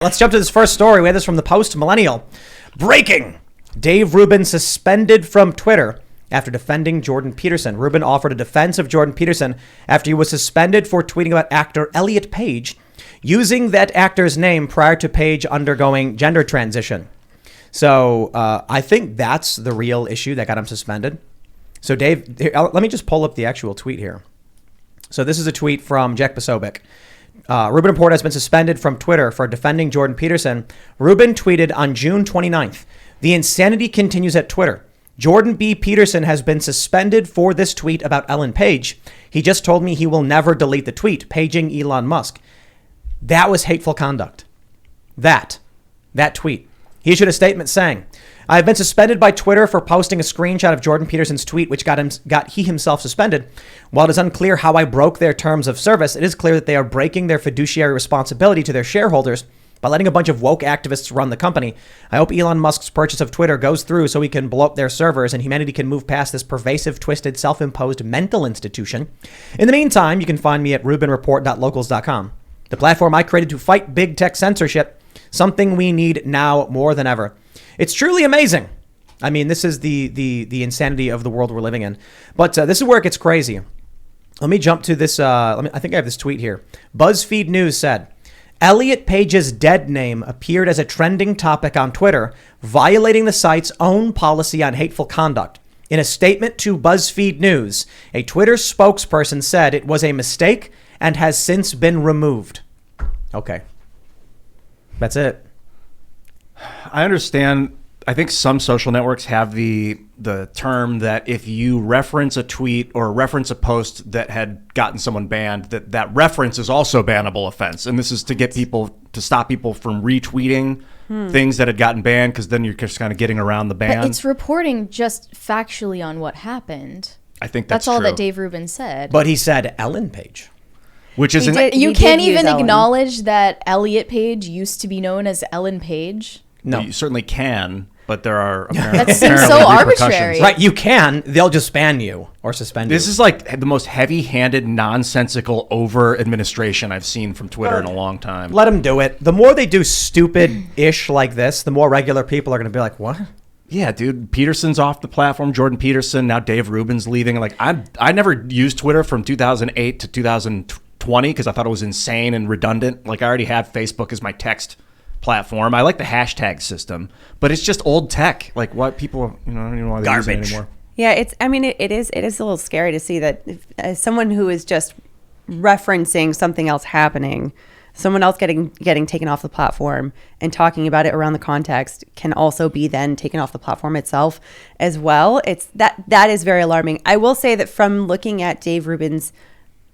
Let's jump to this first story. We had this from the Post Millennial. Breaking. Dave Rubin suspended from Twitter after defending Jordan Peterson. Rubin offered a defense of Jordan Peterson after he was suspended for tweeting about actor Alyte Page, using that actor's name prior to Page undergoing gender transition. So I think that's the real issue that got him suspended. So Dave, let me just pull up the actual tweet here. So this is a tweet from Jack Posobiec. Rubin Report has been suspended from Twitter for defending Jordan Peterson. Rubin tweeted on June 29th, "The insanity continues at Twitter. Jordan B. Peterson has been suspended for this tweet about Ellen Page. He just told me he will never delete the tweet, paging Elon Musk." That was hateful conduct. That tweet. He issued a statement saying, "I have been suspended by Twitter for posting a screenshot of Jordan Peterson's tweet, which got he himself suspended. While it is unclear how I broke their terms of service, it is clear that they are breaking their fiduciary responsibility to their shareholders by letting a bunch of woke activists run the company. I hope Elon Musk's purchase of Twitter goes through so he can blow up their servers and humanity can move past this pervasive, twisted, self-imposed mental institution. In the meantime, you can find me at rubinreport.locals.com, the platform I created to fight big tech censorship, something we need now more than ever. It's truly amazing." I mean, this is the insanity of the world we're living in. But this is where it gets crazy. Let me jump to this. I think I have this tweet here. BuzzFeed News said, "Alyte Page's dead name appeared as a trending topic on Twitter, violating the site's own policy on hateful conduct. In a statement to BuzzFeed News, a Twitter spokesperson said it was a mistake and has since been removed." Okay. That's it. I understand. I think some social networks have the term that if you reference a tweet or reference a post that had gotten someone banned, that reference is also a bannable offense. And this is to get people, to stop people from retweeting things that had gotten banned, because then you're just kind of getting around the ban. But it's reporting just factually on what happened. I think that's all true. that Dave Rubin said. But he said Ellen Page. Which isn't... You can't even acknowledge that Alyte Page used to be known as Ellen Page. No, you certainly can, but there are that seems so arbitrary. Right, you can. They'll just ban you or suspend you. This is like the most heavy-handed, nonsensical over-administration I've seen from Twitter in a long time. Let them do it. The more they do stupid-ish like this, the more regular people are going to be like, what? Yeah, dude, Peterson's off the platform. Jordan Peterson, now Dave Rubin's leaving. Like, I never used Twitter from 2008 to 2020 because I thought it was insane and redundant. Like, I already have Facebook as my text platform. I like the hashtag system, but it's just old tech. Like, what people, I don't even know why they use it anymore. Yeah, it is a little scary to see that as someone who is just referencing something else happening, someone else getting taken off the platform and talking about it around the context can also be then taken off the platform itself as well. It's that is very alarming. I will say that from looking at Dave Rubin's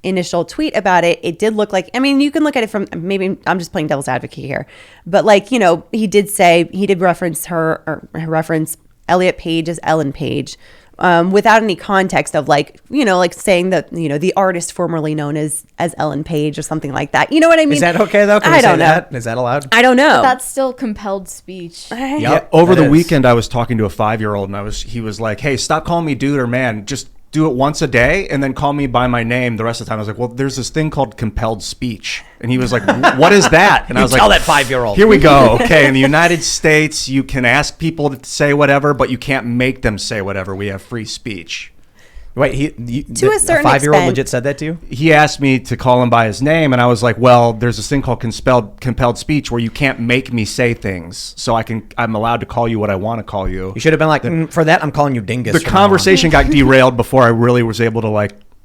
initial tweet about it, it did look like, you can look at it from, maybe I'm just playing devil's advocate here, but he did reference reference Alyte Page as Ellen Page, without any context of saying that, the artist formerly known as Ellen Page or something like that. You know what I mean? Is that okay though? Can I don't know. That? Is that allowed? I don't know. But that's still compelled speech. Yep, yeah, over the weekend, I was talking to a 5-year-old and he was like, "Hey, stop calling me dude or man. Just do it once a day and then call me by my name the rest of the time." I was like, "Well, there's this thing called compelled speech." And he was like, "What is that?" And I was like, tell that 5-year-old. Here we go. Okay, in the United States, you can ask people to say whatever, but you can't make them say whatever. We have free speech. Wait, to a certain 5-year-old extent. legit said that to you? He asked me to call him by his name, and I was like, "Well, there's this thing called compelled speech where you can't make me say things, so I'm allowed to call you what I want to call you." You should have been like, "For that, I'm calling you dingus." The conversation got derailed before I really was able to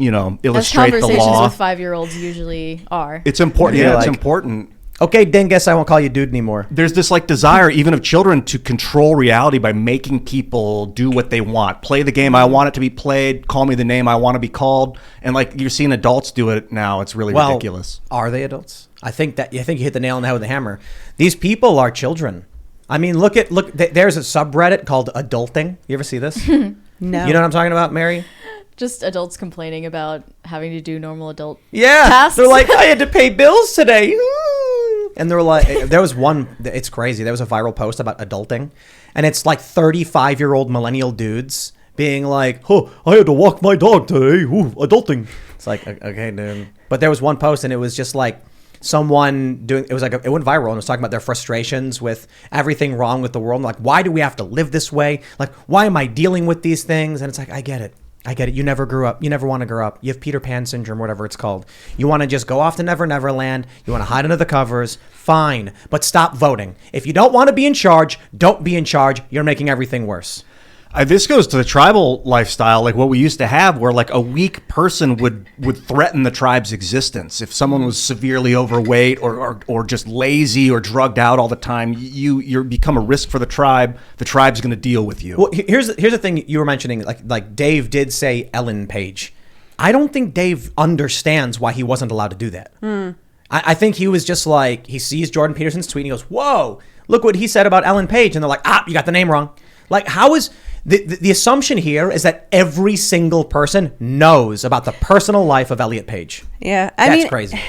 illustrate the As law. conversations with 5-year-olds usually are. It's important. Yeah, it's like, important. Okay, dingus, I won't call you dude anymore. There's this desire even of children to control reality by making people do what they want. Play the game I want it to be played. Call me the name I want to be called. And you're seeing adults do it now. It's really ridiculous. Are they adults? I think you hit the nail on the head with a hammer. These people are children. Look. There's a subreddit called Adulting. You ever see this? No. You know what I'm talking about, Mary? Just adults complaining about having to do normal adult tasks. They're like, "I had to pay bills today." And they're like, there was one, it's crazy. There was a viral post about adulting. And it's like 35-year-old millennial dudes being like, "Oh, I had to walk my dog today. Ooh, adulting." It's like, okay, dude. But there was one post and it was just like someone doing, it was like, it went viral and it was talking about their frustrations with everything wrong with the world. Like, why do we have to live this way? Like, why am I dealing with these things? And it's like, I get it. You never grew up. You never want to grow up. You have Peter Pan syndrome, whatever it's called. You want to just go off to Never Land. You want to hide under the covers. Fine. But stop voting. If you don't want to be in charge, don't be in charge. You're making everything worse. This goes to the tribal lifestyle, like what we used to have, where like a weak person would threaten the tribe's existence. If someone was severely overweight or just lazy or drugged out all the time, you become a risk for the tribe. The tribe's going to deal with you. Well, here's the thing you were mentioning. Like Dave did say Ellen Page. I don't think Dave understands why he wasn't allowed to do that. I think he was just like, he sees Jordan Peterson's tweet and he goes, "Whoa, look what he said about Ellen Page," and they're like, "You got the name wrong." Like, how is the assumption here is that every single person knows about the personal life of Alyte Page. Yeah, That's crazy.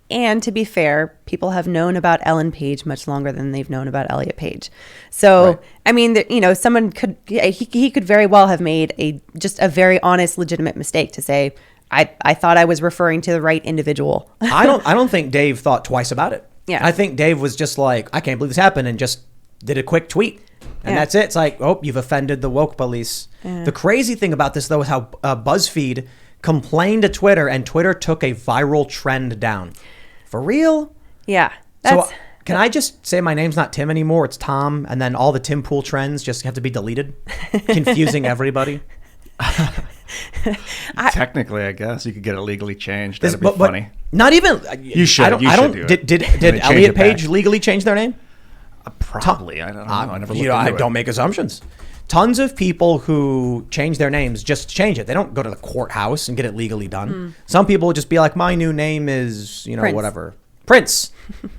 And to be fair, people have known about Ellen Page much longer than they've known about Alyte Page. So, Right. I mean, someone could, he could very well have made just a very honest, legitimate mistake to say, I thought I was referring to the right individual. I don't think Dave thought twice about it. Yeah. I think Dave was just like, I can't believe this happened, and just did a quick tweet. And that's it. It's like, oh, you've offended the woke police. Yeah. The crazy thing about this, though, is how BuzzFeed complained to Twitter, and Twitter took a viral trend down. For real? Yeah. So can I just say my name's not Tim anymore? It's Tom, and then all the Tim Pool trends just have to be deleted, confusing everybody. Technically, I guess you could get it legally changed. That'd be funny. Not even. You should. I don't. Do it. Did Alyte Page legally change their name? Probably. I don't know. I never looked into I it. don't make assumptions. Tons of people who change their names just change it. They don't go to the courthouse and get it legally done. Some people will just be like, my new name is, Prince. whatever. Prince.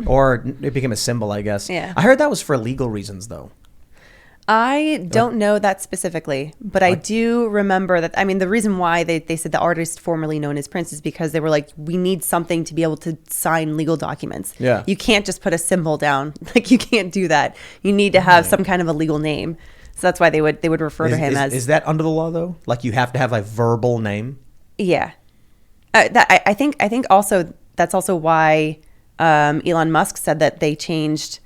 Or it became a symbol, I guess. Yeah. I heard that was for legal reasons, though. I don't know that specifically, but I do remember that. I mean, the reason why they said the artist formerly known as Prince is because they were like, we need something to be able to sign legal documents. Yeah. You can't just put a symbol down. Like, you can't do that. You need to have some kind of a legal name. So that's why they would refer to him as. Is that under the law, though? Like, you have to have a verbal name? Yeah. I think also that's also why Elon Musk said that they changed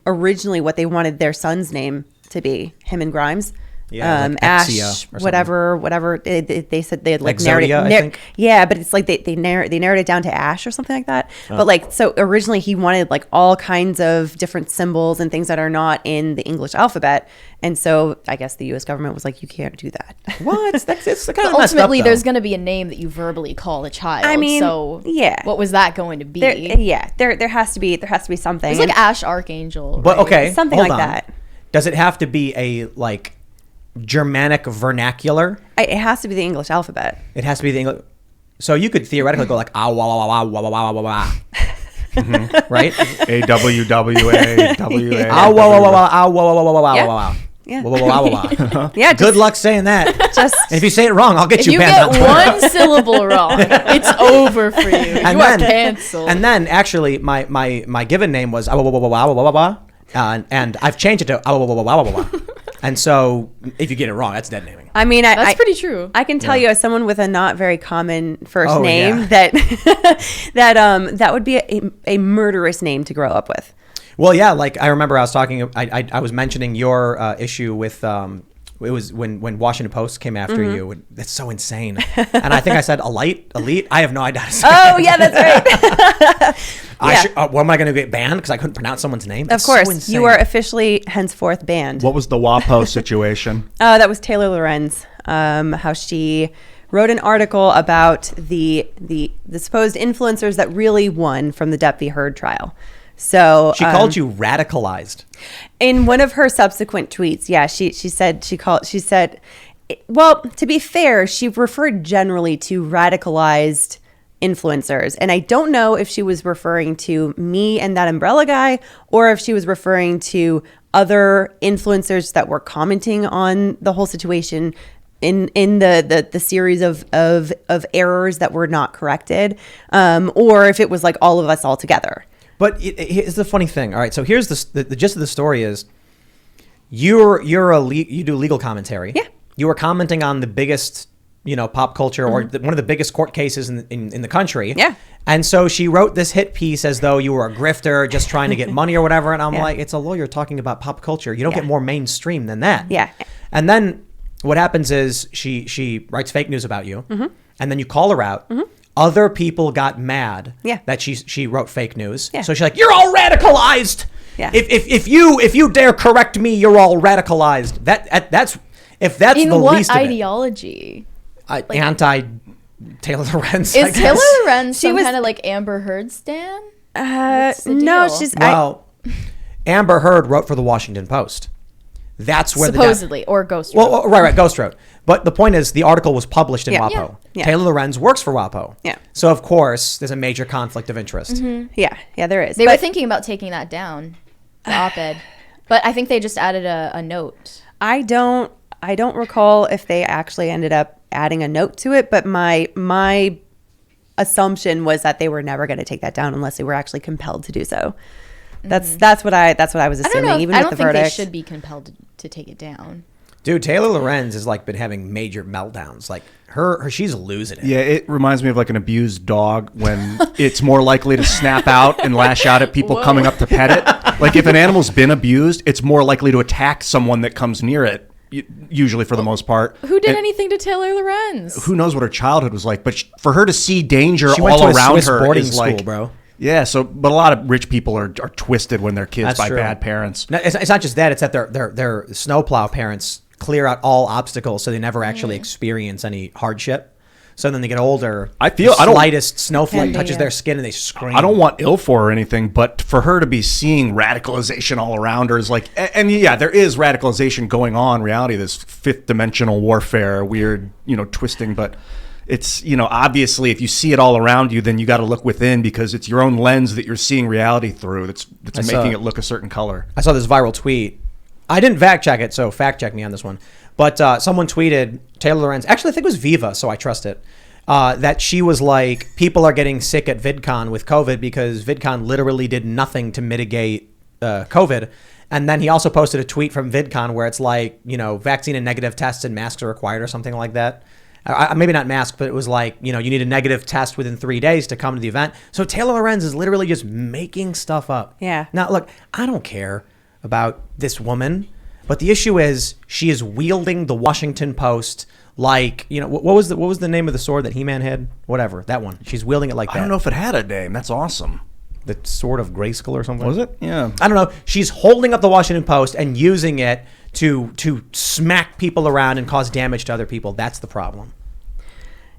originally what they wanted their son's name to be, him and Grimes. Yeah, like Ash, Exia or whatever. They said they had like Exodia, narrowed I think. Yeah, but it's like they narrowed it down to Ash or something like that. But like, so originally he wanted like all kinds of different symbols and things that are not in the English alphabet. And so I guess the U.S. government was like, you can't do that. What? It's kind of messed up, Ultimately, though. there's going to be a name that you verbally call a child. I mean, so yeah. what was that going to be? There has to be something. It's like Ash Archangel. But right? okay, Something hold like on. that. Does it have to be a, like, Germanic vernacular? It has to be the English alphabet. It has to be the English. So you could theoretically go like, ah, wah, wah, wah, wah, wah, wah, wah, wah, wah. Right? AWWA. Ah, wah, wah, wah, wah, ah, wah, wah, wah, wah, wah, Yeah. wah, wah. Yeah. Wah, wah, wah, wah, wah. Yeah. Good luck saying that. Just And if you say it wrong, I'll get If you you banned. get one syllable wrong, it's over for you. You are canceled. And then actually, my given name was ah, wah, wah, wah, wah, wah, wah, wah, and I've changed it to ah, wah, wah, wah, wah, wah, wah. And so if you get it wrong, that's dead naming. I mean, That's pretty true. I can tell you, as someone with a not very common first Oh, name, yeah. that would be a murderous name to grow up with. Well, yeah, like I remember I was talking, I was mentioning your issue with, it was when Washington Post came after you. That's so insane. And I think I said Alyte. I have no idea how to say Oh, it. yeah, that's right. What am I going to get banned because I couldn't pronounce someone's name? Of That's course, so insane. you are officially henceforth banned. What was the WAPO situation? Oh, that was Taylor Lorenz. How she wrote an article about the supposed influencers that really won from the Depp v. Heard trial. So She called you radicalized. in one of her subsequent tweets, yeah, she said, well, to be fair, she referred generally to radicalized influencers. And I don't know if she was referring to me and that umbrella guy, or if she was referring to other influencers that were commenting on the whole situation in the series of errors that were not corrected, or if it was like all of us all together. But here's the funny thing. All right, so here's the gist of the story is you do legal commentary. Yeah. You were commenting on the biggest pop culture or one of the biggest court cases in the country. Yeah. And so she wrote this hit piece as though you were a grifter just trying to get money or whatever. And I'm like, it's a lawyer talking about pop culture. You don't get more mainstream than that. Yeah. And then what happens is she writes fake news about you, and then you call her out. Other people got mad that she wrote fake news. Yeah. So she's like, "You're all radicalized. Yeah. If you dare correct me, you're all radicalized." That's In the what least of it. ideology? Anti Taylor Lorenz. Is Taylor Lorenz She some was- kind of like Amber Heard stan? No, deal? she's Well, Amber Heard wrote for the Washington Post. That's where Supposedly, or Ghost. Well, right, Ghost wrote. But the point is, the article was published in WAPO. Yeah. Taylor Lorenz works for WAPO. Yeah. So, of course, there's a major conflict of interest. yeah, there is. They were thinking about taking that down, the op-ed, but I think they just added a note. I don't recall if they actually ended up adding a note to it, but my assumption was that they were never going to take that down unless they were actually compelled to do so. That's what I was I don't assuming. know. Even I with don't the think verdict, they should be compelled to take it down. Dude, Taylor Lorenz has been having major meltdowns. Like she's losing it. Yeah, it reminds me of like an abused dog when it's more likely to snap out and lash out at people coming up to pet it. Like if an animal's been abused, it's more likely to attack someone that comes near it. Usually, for the most part. Who did And anything to Taylor Lorenz? who knows what her childhood was like? But for her to see danger She went all to a around Swiss her boarding is school, like, bro. Yeah. So, but a lot of rich people are twisted when they're kids That's by true. bad parents. No, it's not just that. It's that their snowplow parents clear out all obstacles so they never actually experience any hardship. So then they get older. I feel- the I don't- slightest snowflake Yeah, touches yeah. their skin and they scream. I don't want ill for her or anything, but for her to be seeing radicalization all around her is like, and yeah, there is radicalization going on in reality, this fifth dimensional warfare, weird, twisting, but it's, obviously if you see it all around you, then you got to look within because it's your own lens that you're seeing reality through that's making it look a certain color. I saw this viral tweet. I didn't fact check it, so fact check me on this one. But someone tweeted Taylor Lorenz. Actually, I think it was Viva, so I trust it. That she was like, people are getting sick at VidCon with COVID because VidCon literally did nothing to mitigate COVID. And then he also posted a tweet from VidCon where it's like, vaccine and negative tests and masks are required or something like that. Maybe not mask, but it was like, you need a negative test within 3 days to come to the event. So Taylor Lorenz is literally just making stuff up. Yeah. Now, look, I don't care about this woman, but the issue is she is wielding the Washington Post like, what was the name of the sword that He-Man had? Whatever, that one. She's wielding it like that. I don't know if it had a name. That's awesome. The Sword of Grayskull or something. Was it? Yeah. I don't know. She's holding up the Washington Post and using it to smack people around and cause damage to other people. That's the problem.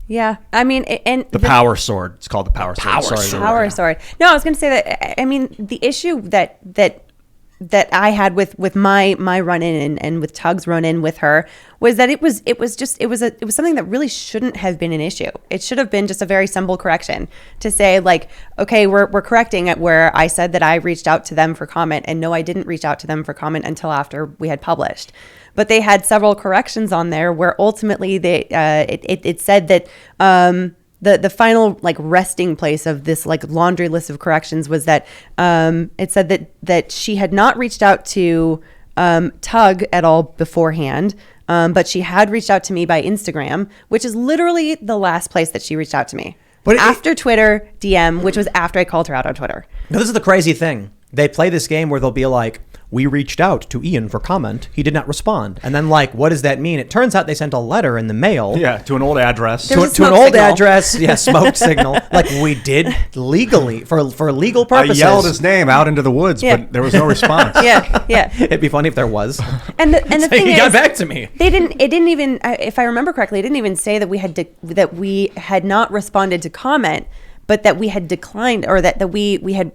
yeah. I mean, and The power sword. It's called the power sword. Power Sorry, sword. power sword. No, I was going to say that. I mean, the issue that I had with my run in and with Tug's run in with her was that it was something that really shouldn't have been an issue. It should have been just a very simple correction to say like, okay, we're correcting it where I said that I reached out to them for comment, and no, I didn't reach out to them for comment until after we had published. But they had several corrections on there where ultimately it said that the final like resting place of this like laundry list of corrections was that it said that she had not reached out to Tug at all beforehand, but she had reached out to me by Instagram, which is literally the last place that she reached out to me. But after Twitter DM, which was after I called her out on Twitter. Now, this is the crazy thing. They play this game where they'll be like, we reached out to Ian for comment. He did not respond. And then like, what does that mean? It turns out they sent a letter in the mail. Yeah, to an old address. There was a To an smoke old signal. address. Yeah, smoke signal. Like we did legally for legal I purposes. yelled his name out into the woods, Yeah. but there was no response. Yeah. It'd be funny if there was. And the thing He is, got back to me. It didn't even, if I remember correctly, it didn't even say that we had not responded to comment, but that we had declined, or that we had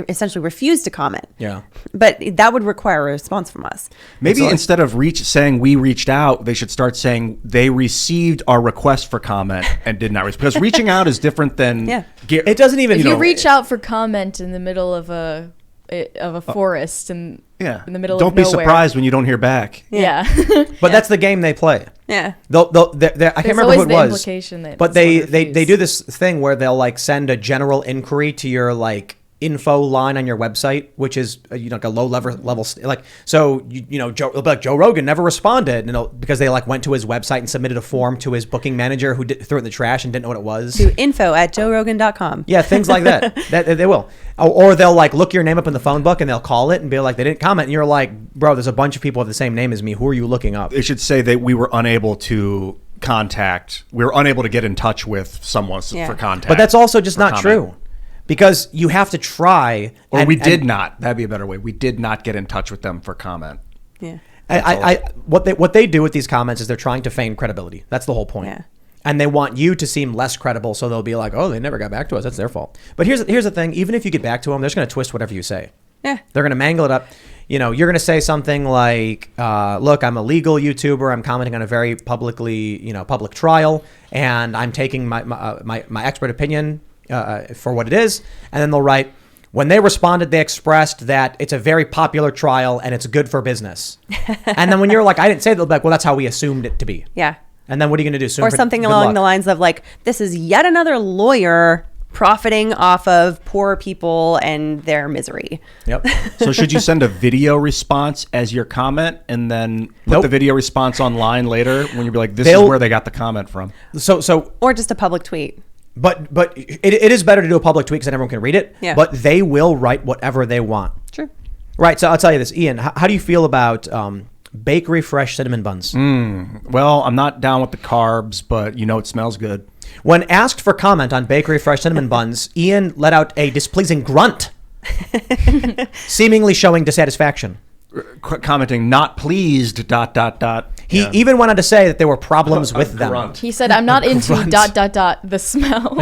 essentially refused to comment. Yeah. But that would require a response from us. Maybe like- instead of saying we reached out, they should start saying they received our request for comment and did not respond. Because reaching out is different than Yeah. It doesn't even. If you reach out for comment in the middle of a forest and Yeah. in the middle Don't of be nowhere. surprised when you don't hear back. Yeah. But that's the game they play. Yeah. I can't remember always who it the was. implication that But they someone refused. do this thing where they'll like send a general inquiry to your like info line on your website, which is like a low level like, so it'll be like Joe Rogan never responded, because they like went to his website and submitted a form to his booking manager who threw it in the trash and didn't know what it was. To info@joerogan.com. Yeah, things like that. That they will, or they'll like look your name up in the phone book and they'll call it and be like, they didn't comment, and you're like, bro, there's a bunch of people with the same name as me. Who are you looking up? It should say that we were unable to get in touch with someone for contact. But that's also just not true. Because you have to try. Or we did not. That'd be a better way. We did not get in touch with them for comment. Yeah. What they do with these comments is they're trying to feign credibility. That's the whole point. Yeah. And they want you to seem less credible, so they'll be like, oh, they never got back to us. That's their fault. But here's the thing. Even if you get back to them, they're just going to twist whatever you say. Yeah. They're going to mangle it up. You're going to say something like, look, I'm a legal YouTuber. I'm commenting on a very public trial, and I'm taking my expert opinion for what it is. And then they'll write, when they responded, they expressed that it's a very popular trial and it's good for business. And then when you're like, I didn't say that, they'll be like, well, that's how we assumed it to be. Yeah. And then what are you going to do? Or something along the lines of like, this is yet another lawyer profiting off of poor people and their misery. Yep. So should you send a video response as your comment and then put the video response online later when you'll be like, this is where they got the comment from? So or just a public tweet. But it is better to do a public tweet because then everyone can read it. Yeah. But they will write whatever they want. True. Right. So I'll tell you this, Ian. How do you feel about bakery fresh cinnamon buns? Well, I'm not down with the carbs, but it smells good. When asked for comment on bakery fresh cinnamon buns, Ian let out a displeasing grunt, seemingly showing dissatisfaction. Commenting, not pleased, ... He even went on to say that there were problems with them. Grunt. He said, I'm not into ... the smell.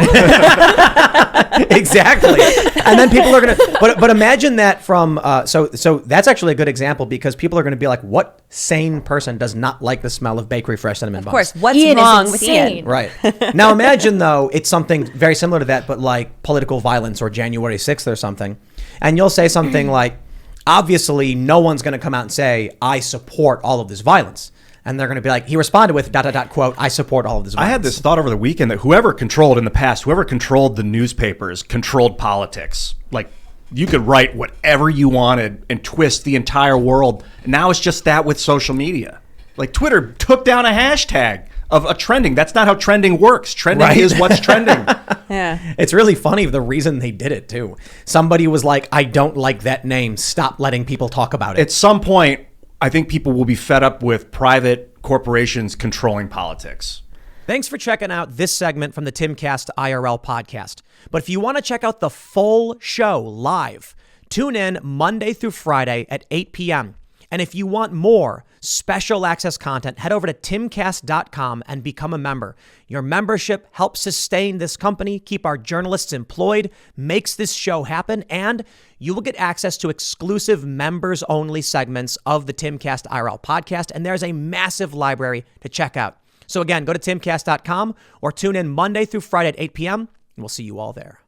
Exactly. And then people are going to, but imagine that from, so that's actually a good example because people are going to be like, what sane person does not like the smell of bakery fresh cinnamon buns? Of course. What's Ian wrong is with insane. Ian? Right. Now imagine though, it's something very similar to that, but like political violence or January 6th or something. And you'll say something like, obviously no one's going to come out and say, I support all of this violence. And they're going to be like, he responded with ... quote, I support all of this violence. I had this thought over the weekend that whoever controlled the newspapers controlled politics. Like, you could write whatever you wanted and twist the entire world. And now it's just that with social media. Like, Twitter took down a hashtag of a trending. That's not how trending works. Trending is what's trending. Yeah. It's really funny the reason they did it, too. Somebody was like, I don't like that name. Stop letting people talk about it. At some point, I think people will be fed up with private corporations controlling politics. Thanks for checking out this segment from the Timcast IRL podcast. But if you want to check out the full show live, tune in Monday through Friday at 8 p.m. And if you want more special access content, head over to timcast.com and become a member. Your membership helps sustain this company, keep our journalists employed, makes this show happen, and you will get access to exclusive members-only segments of the Timcast IRL podcast, and there's a massive library to check out. So again, go to timcast.com or tune in Monday through Friday at 8 p.m., and we'll see you all there.